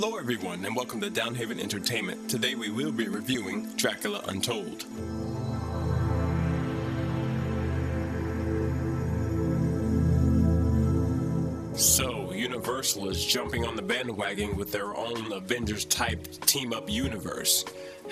Hello everyone and welcome to Downhaven Entertainment. Today we will be reviewing Dracula Untold. So, Universal is jumping on the bandwagon with their own Avengers-type team-up universe.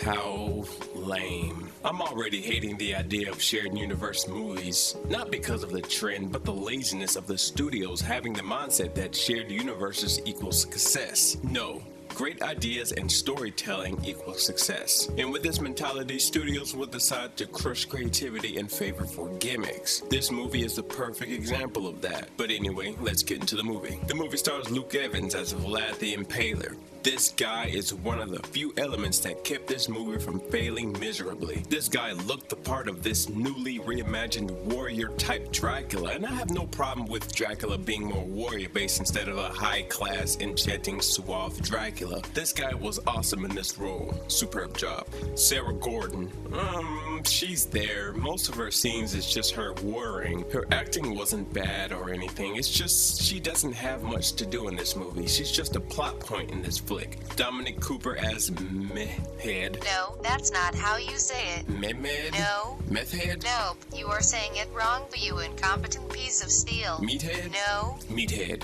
How lame. I'm already hating the idea of shared universe movies, not because of the trend, but the laziness of the studios having the mindset that shared universes equals success. No. Great ideas and storytelling equal success. And with this mentality, studios will decide to crush creativity in favor for gimmicks. This movie is the perfect example of that. But anyway, let's get into the movie. The movie stars Luke Evans as Vlad the Impaler. This guy is one of the few elements that kept this movie from failing miserably. This guy looked the part of this newly reimagined warrior-type Dracula, and I have no problem with Dracula being more warrior-based instead of a high-class, enchanting, suave Dracula. This guy was awesome in this role. Superb job. Sarah Gordon. She's there. Most of her scenes is just her worrying. Her acting wasn't bad or anything. It's just she doesn't have much to do in this movie. She's just a plot point in this flick. Dominic Cooper as Methhead. No, that's not how you say it. Mehmed? No. Methhead? No, you are saying it wrong, you incompetent piece of steel. Meathead? No. Meathead.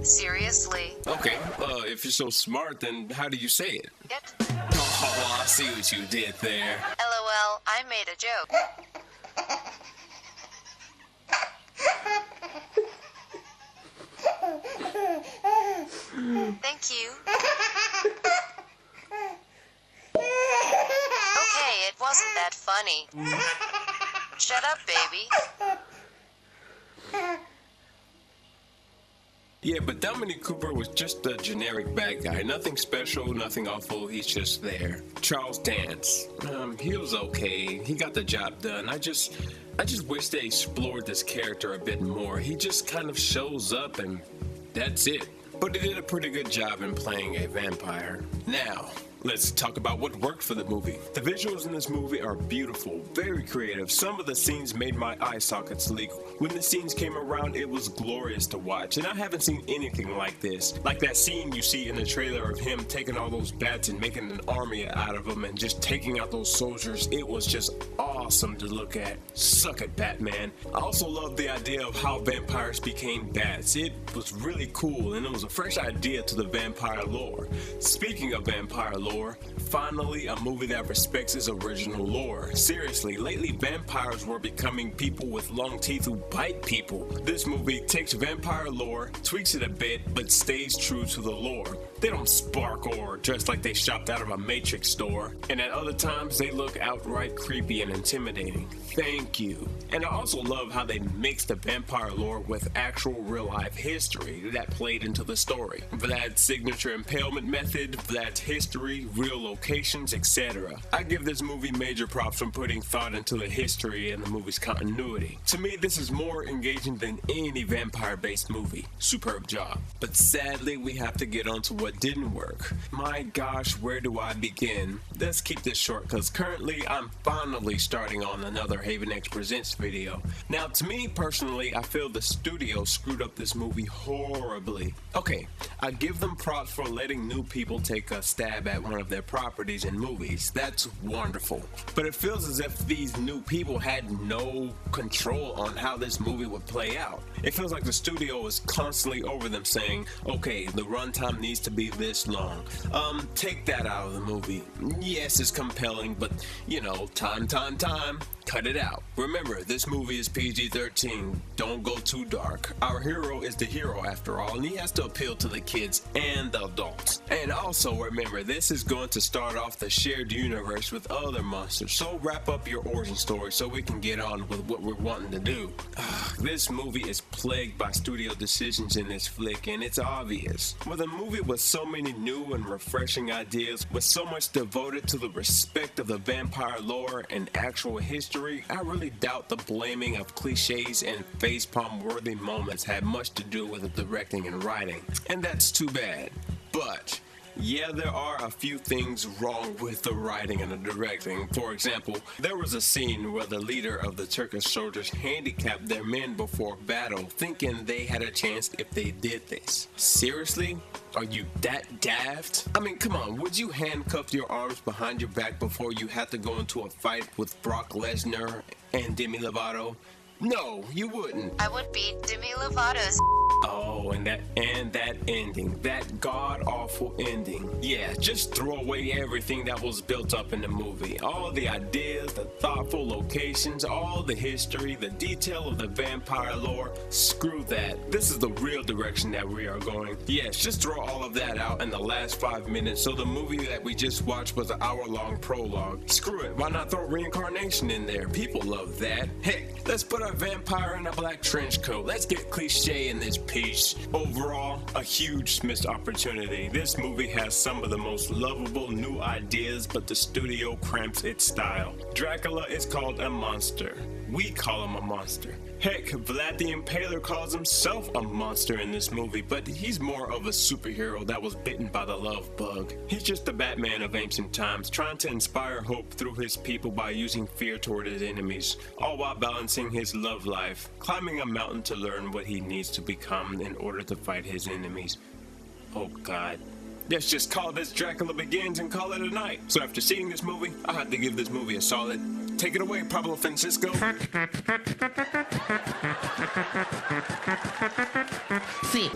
Seriously. Okay, if you're so smart, then how do you say it? It. Oh, I see what you did there. LOL, I made a joke. Thank you. Okay, it wasn't that funny. Shut up, baby. Yeah, but Dominic Cooper was just a generic bad guy. Nothing special, nothing awful, he's just there. Charles Dance. He was okay. He got the job done. I just wish they explored this character a bit more. He just kind of shows up and that's it. But he did a pretty good job in playing a vampire. Now, let's talk about what worked for the movie. The visuals in this movie are beautiful, very creative. Some of the scenes made my eye sockets leak. When the scenes came around, it was glorious to watch, and I haven't seen anything like this. Like that scene you see in the trailer of him taking all those bats and making an army out of them and just taking out those soldiers. It was just awesome to look at. Suck it, Batman. I also love the idea of how vampires became bats. It was really cool, and it was a fresh idea to the vampire lore. Speaking of vampire lore, finally a movie that respects its original lore. Seriously, lately vampires were becoming people with long teeth who bite people. This movie takes vampire lore, tweaks it a bit, but stays true to the lore. They don't sparkle or dress like they shopped out of a Matrix store, and at other times they look outright creepy and intimidating. Thank you. And I also love how they mix the vampire lore with actual real-life history that played into the story. Vlad's signature impalement method, Vlad's history, real locations, etc. I give this movie major props for putting thought into the history and the movie's continuity. To me, this is more engaging than any vampire-based movie. Superb job. But sadly, we have to get on to what didn't work. My gosh, where do I begin? Let's keep this short because currently I'm finally starting on another Haven X Presents video. Now, to me personally, I feel the studio screwed up this movie horribly. Okay, I give them props for letting new people take a stab at one of their properties in movies. That's wonderful. But it feels as if these new people had no control on how this movie would play out. It feels like the studio is constantly over them saying, okay, the runtime needs to be this long. Take that out of the movie. Yes, it's compelling, but you know, time. Cut it out. Remember, this movie is PG-13. Don't go too dark. Our hero is the hero after all, and he has to appeal to the kids and the adults. And also remember, this is going to start off the shared universe with other monsters. So wrap up your origin story so we can get on with what we're wanting to do. This movie is plagued by studio decisions in this flick, and it's obvious. With a movie with so many new and refreshing ideas, with so much devoted to the respect of the vampire lore and actual history, I really doubt the blaming of cliches and facepalm-worthy moments had much to do with the directing and writing, and that's too bad. But Yeah, there are a few things wrong with the writing and the directing. For example, there was a scene where the leader of the Turkish soldiers handicapped their men before battle, thinking they had a chance if they did this. Seriously? Are you that daft? I mean, come on, would you handcuff your arms behind your back before you had to go into a fight with Brock Lesnar and Demi Lovato? No, you wouldn't. I would beat Demi Lovato's. Oh, and that ending, that god-awful ending. Yeah, just throw away everything that was built up in the movie. All the ideas, the thoughtful locations, all the history, the detail of the vampire lore. Screw that. This is the real direction that we are going. Yes, just throw all of that out in the last 5 minutes so the movie that we just watched was an hour-long prologue. Screw it, why not throw reincarnation in there? People love that. Heck, let's put a vampire in a black trench coat. Let's get cliche in this piece. Overall, a huge missed opportunity. This movie has some of the most lovable new ideas, but the studio cramps its style. Dracula is called a monster. We call him a monster. Heck, Vlad the Impaler calls himself a monster in this movie, but he's more of a superhero that was bitten by the love bug. He's just the Batman of ancient times, trying to inspire hope through his people by using fear toward his enemies, all while balancing his love life, climbing a mountain to learn what he needs to become in order to fight his enemies. Oh God. Let's just call this Dracula Begins and call it a night. So after seeing this movie, I had to give this movie a solid. Take it away, Pablo Francisco. Sí.